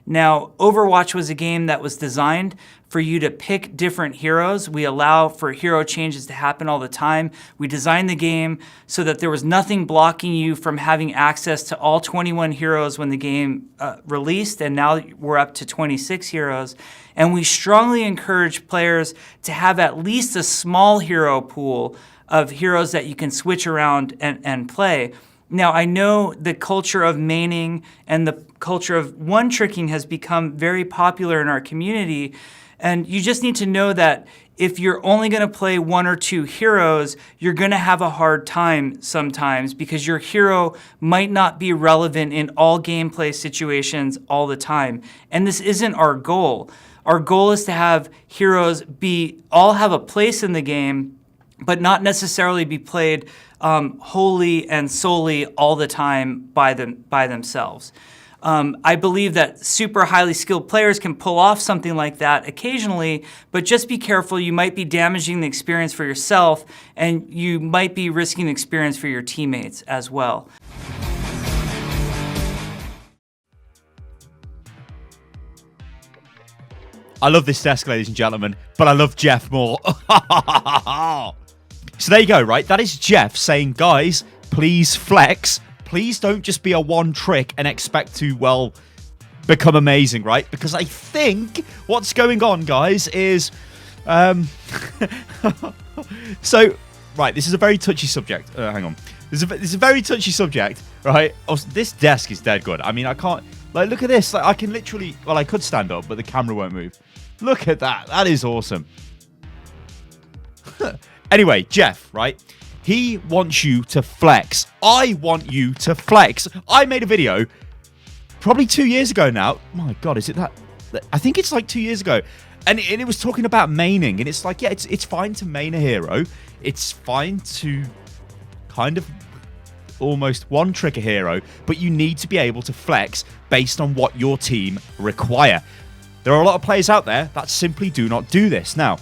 Now, Overwatch was a game that was designed for you to pick different heroes. We allow for hero changes to happen all the time. We designed the game so that there was nothing blocking you from having access to all 21 heroes when the game released, and now we're up to 26 heroes. And we strongly encourage players to have at least a small hero pool of heroes that you can switch around and play. Now, I know the culture of maining and the culture of one-tricking has become very popular in our community, and you just need to know that if you're only going to play one or two heroes, you're going to have a hard time sometimes because your hero might not be relevant in all gameplay situations all the time. And this isn't our goal. Our goal is to have heroes all have a place in the game, but not necessarily be played wholly and solely all the time by themselves. I believe that super highly skilled players can pull off something like that occasionally, but just be careful. You might be damaging the experience for yourself, and you might be risking the experience for your teammates as well. I love this desk, ladies and gentlemen, but I love Jeff more. So there you go, right? That is Jeff saying, guys, please flex. Please don't just be a one trick and expect to, well, become amazing, right? Because I think what's going on, guys, is... So, right, this is a very touchy subject. Hang on. This is a very touchy subject, right? Also, this desk is dead good. I mean, I can't... Like, look at this. Like, I can literally... Well, I could stand up, but the camera won't move. Look at that. That is awesome. Anyway, Jeff, right? He wants you to flex. I want you to flex. I made a video probably 2 years ago now. My God, is it that? I think it's like 2 years ago. And it was talking about maining. And it's like, yeah, it's fine to main a hero. It's fine to kind of almost one trick a hero. But you need to be able to flex based on what your team require. There are a lot of players out there that simply do not do this. Now,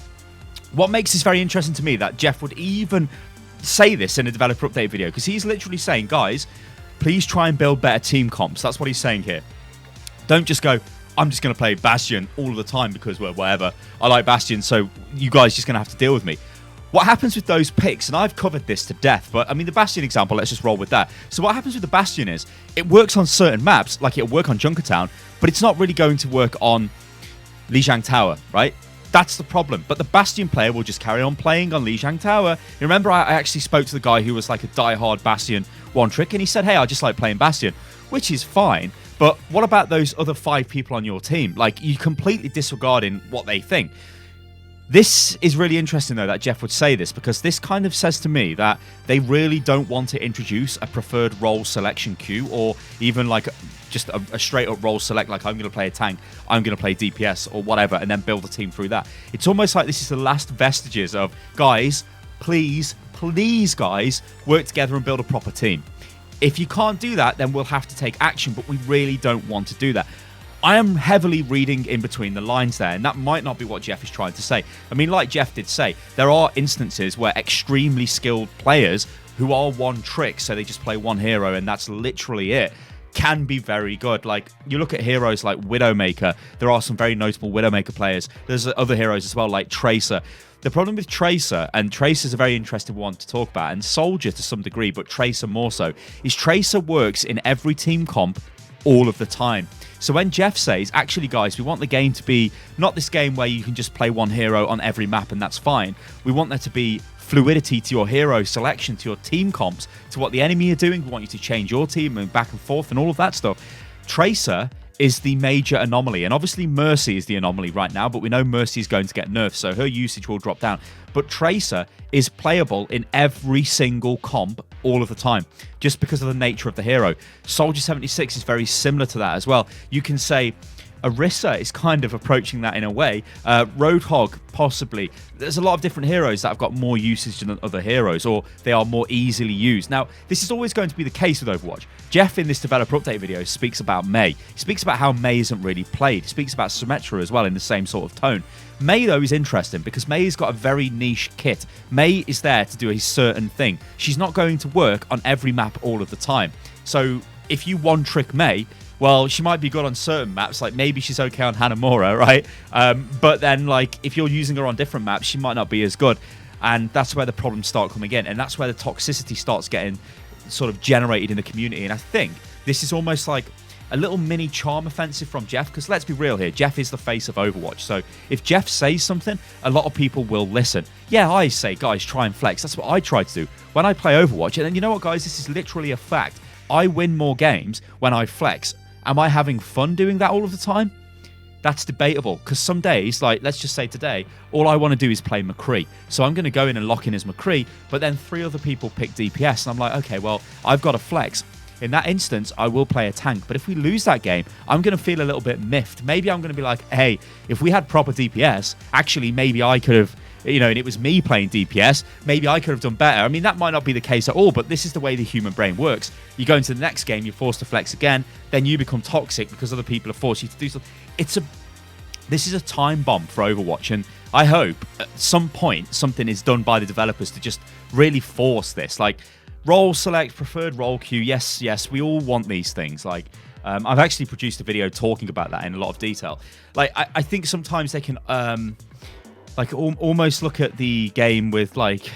what makes this very interesting to me that Jeff would even say this in a developer update video, because he's literally saying, guys, please try and build better team comps. That's what he's saying here. Don't just go, I'm just going to play Bastion all of the time because, well, whatever. I like Bastion, so you guys are just going to have to deal with me. What happens with those picks, and I've covered this to death, but I mean, the Bastion example, let's just roll with that. So what happens with the Bastion is, it works on certain maps, like it'll work on Junkertown, but it's not really going to work on Lijiang Tower, right? That's the problem. But the Bastion player will just carry on playing on Lijiang Tower. You remember, I actually spoke to the guy who was like a die-hard Bastion one trick, and he said, hey, I just like playing Bastion, which is fine. But what about those other 5 people on your team? Like, you completely disregarding what they think. This is really interesting, though, that Jeff would say this, because this kind of says to me that they really don't want to introduce a preferred role selection queue, or even like just a straight-up role select, like I'm going to play a tank, I'm going to play DPS, or whatever, and then build a team through that. It's almost like this is the last vestiges of, guys, please, guys, work together and build a proper team. If you can't do that, then we'll have to take action, but we really don't want to do that. I am heavily reading in between the lines there, and that might not be what Jeff is trying to say. I mean, like Jeff did say, there are instances where extremely skilled players who are one trick, so they just play one hero and that's literally it, can be very good. Like, you look at heroes like Widowmaker, there are some very notable Widowmaker players. There's other heroes as well, like Tracer. The problem with Tracer, and Tracer's a very interesting one to talk about, and Soldier to some degree, but Tracer more so, is Tracer works in every team comp all of the time. So when Jeff says, actually guys, we want the game to be not this game where you can just play one hero on every map and that's fine. We want there to be fluidity to your hero selection, to your team comps, to what the enemy are doing. We want you to change your team and back and forth and all of that stuff. Tracer is the major anomaly, and obviously Mercy is the anomaly right now, but we know Mercy is going to get nerfed, so her usage will drop down. But Tracer is playable in every single comp all of the time, just because of the nature of the hero. Soldier 76 is very similar to that as well. You can say Orisa is kind of approaching that in a way. Roadhog, possibly. There's a lot of different heroes that have got more usage than other heroes, or they are more easily used. Now, this is always going to be the case with Overwatch. Jeff, in this developer update video, speaks about Mei. He speaks about how Mei isn't really played. He speaks about Symmetra as well in the same sort of tone. Mei, though, is interesting because Mei's got a very niche kit. Mei is there to do a certain thing. She's not going to work on every map all of the time. So if you one-trick Mei, well, she might be good on certain maps, like maybe she's okay on Hanamura, right? But then, like, if you're using her on different maps, she might not be as good. And that's where the problems start coming in. And that's where the toxicity starts getting sort of generated in the community. And I think this is almost like a little mini charm offensive from Jeff, because let's be real here, Jeff is the face of Overwatch. So if Jeff says something, a lot of people will listen. Yeah, I say, guys, try and flex. That's what I try to do when I play Overwatch. And then, you know what, guys, this is literally a fact. I win more games when I flex. Am I having fun doing that all of the time? That's debatable, because some days, like let's just say today, all I want to do is play McCree. So I'm going to go in and lock in as McCree, but then 3 other people pick DPS, and I'm like, okay, well, I've got to flex. In that instance, I will play a tank. But if we lose that game, I'm going to feel a little bit miffed. Maybe I'm going to be like, hey, if we had proper DPS, actually, maybe I could have, and it was me playing DPS, maybe I could have done better. I mean, that might not be the case at all, but this is the way the human brain works. You go into the next game, you're forced to flex again, then you become toxic because other people have forced you to do something. This is a time bomb for Overwatch, and I hope at some point something is done by the developers to just really force this. Like, role select, preferred role queue, yes, we all want these things. Like, I've actually produced a video talking about that in a lot of detail. Like, I think sometimes they can almost look at the game with like,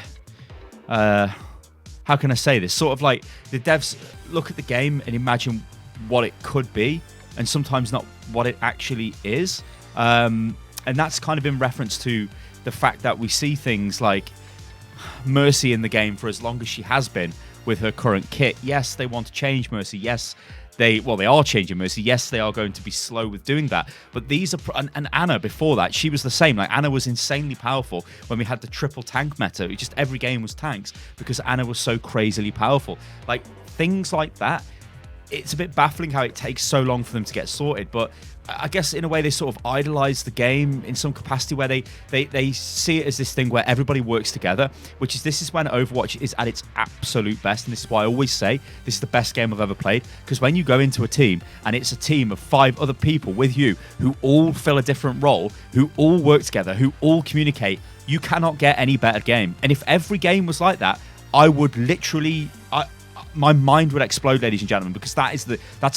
how can I say this? Sort of like the devs look at the game and imagine what it could be, and sometimes not what it actually is. And that's kind of in reference to the fact that we see things like Mercy in the game for as long as she has been with her current kit. Yes, they want to change Mercy. Yes, they are changing Mercy. Yes, they are going to be slow with doing that. But these are, and Anna before that, she was the same. Like, Anna was insanely powerful when we had the triple tank meta. Just every game was tanks because Anna was so crazily powerful. Like, things like that. It's a bit baffling how it takes so long for them to get sorted, but I guess in a way they sort of idolize the game in some capacity, where they see it as this thing where everybody works together, this is when Overwatch is at its absolute best. And this is why I always say this is the best game I've ever played, because when you go into a team and it's a team of 5 other people with you who all fill a different role, who all work together, who all communicate, you cannot get any better game. And if every game was like that, I would literally, my mind would explode, ladies and gentlemen, because that's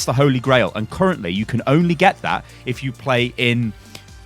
the holy grail. And currently, you can only get that if you play in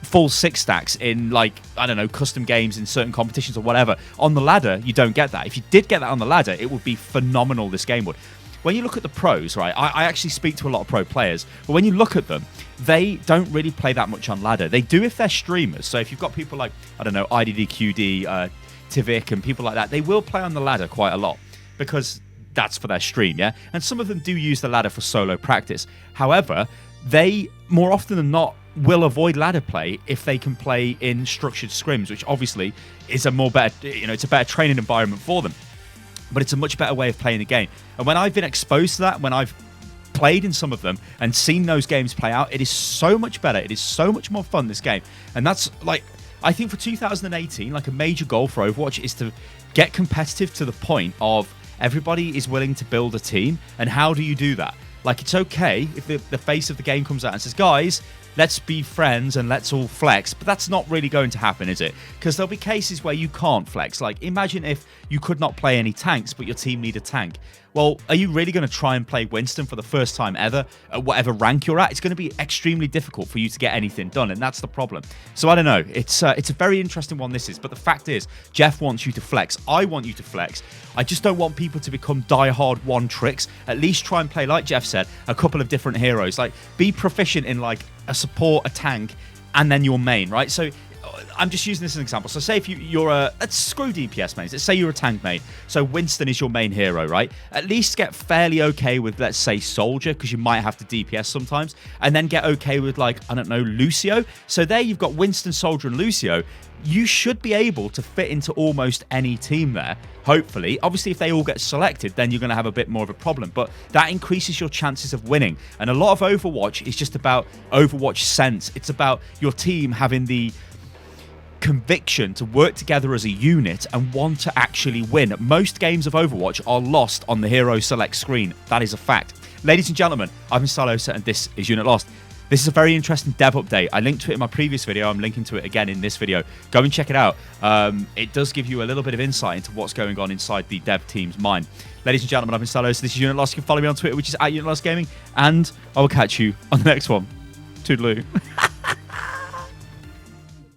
full 6 stacks in, like, I don't know, custom games in certain competitions or whatever. On the ladder, you don't get that. If you did get that on the ladder, it would be phenomenal, this game would. When you look at the pros, right, I actually speak to a lot of pro players, but when you look at them, they don't really play that much on ladder. They do if they're streamers. So if you've got people like, I don't know, IDDQD, Tivik, and people like that, they will play on the ladder quite a lot because that's for their stream, yeah? And some of them do use the ladder for solo practice. However, they, more often than not, will avoid ladder play if they can play in structured scrims, which obviously is it's a better training environment for them. But it's a much better way of playing the game. And when I've been exposed to that, when I've played in some of them and seen those games play out, it is so much better. It is so much more fun, this game. And that's, like, I think for 2018, like, a major goal for Overwatch is to get competitive to the point of everybody is willing to build a team. And how do you do that? Like, it's okay if the face of the game comes out and says, guys, let's be friends and let's all flex. But that's not really going to happen, is it? Because there'll be cases where you can't flex. Like, imagine if you could not play any tanks, but your team need a tank. Well, are you really going to try and play Winston for the first time ever at whatever rank you're at? It's going to be extremely difficult for you to get anything done, and that's the problem. So I don't know. It's a very interesting one, this is. But the fact is, Jeff wants you to flex. I want you to flex. I just don't want people to become die-hard one tricks. At least try and play, like Jeff said, a couple of different heroes. Like, be proficient in, like, a support, a tank, and then your main, right? So I'm just using this as an example. So say if you're let's screw DPS mains. Let's say you're a tank main. So Winston is your main hero, right? At least get fairly okay with, let's say, Soldier, because you might have to DPS sometimes. And then get okay with, like, I don't know, Lucio. So there you've got Winston, Soldier, and Lucio. You should be able to fit into almost any team there, hopefully. Obviously, if they all get selected, then you're going to have a bit more of a problem. But that increases your chances of winning. And a lot of Overwatch is just about Overwatch sense. It's about your team having the conviction to work together as a unit and want to actually win. Most games of Overwatch are lost on the hero select screen. That is a fact. Ladies and gentlemen, I've been Stylosa, and this is Unit Lost. This is a very interesting dev update. I linked to it in my previous video. I'm linking to it again in this video. Go and check it out. It does give you a little bit of insight into what's going on inside the dev team's mind. Ladies and gentlemen, I've been Stylosa. This is Unit Lost. You can follow me on Twitter, which is @UnitLostGaming, and I will catch you on the next one. Toodaloo.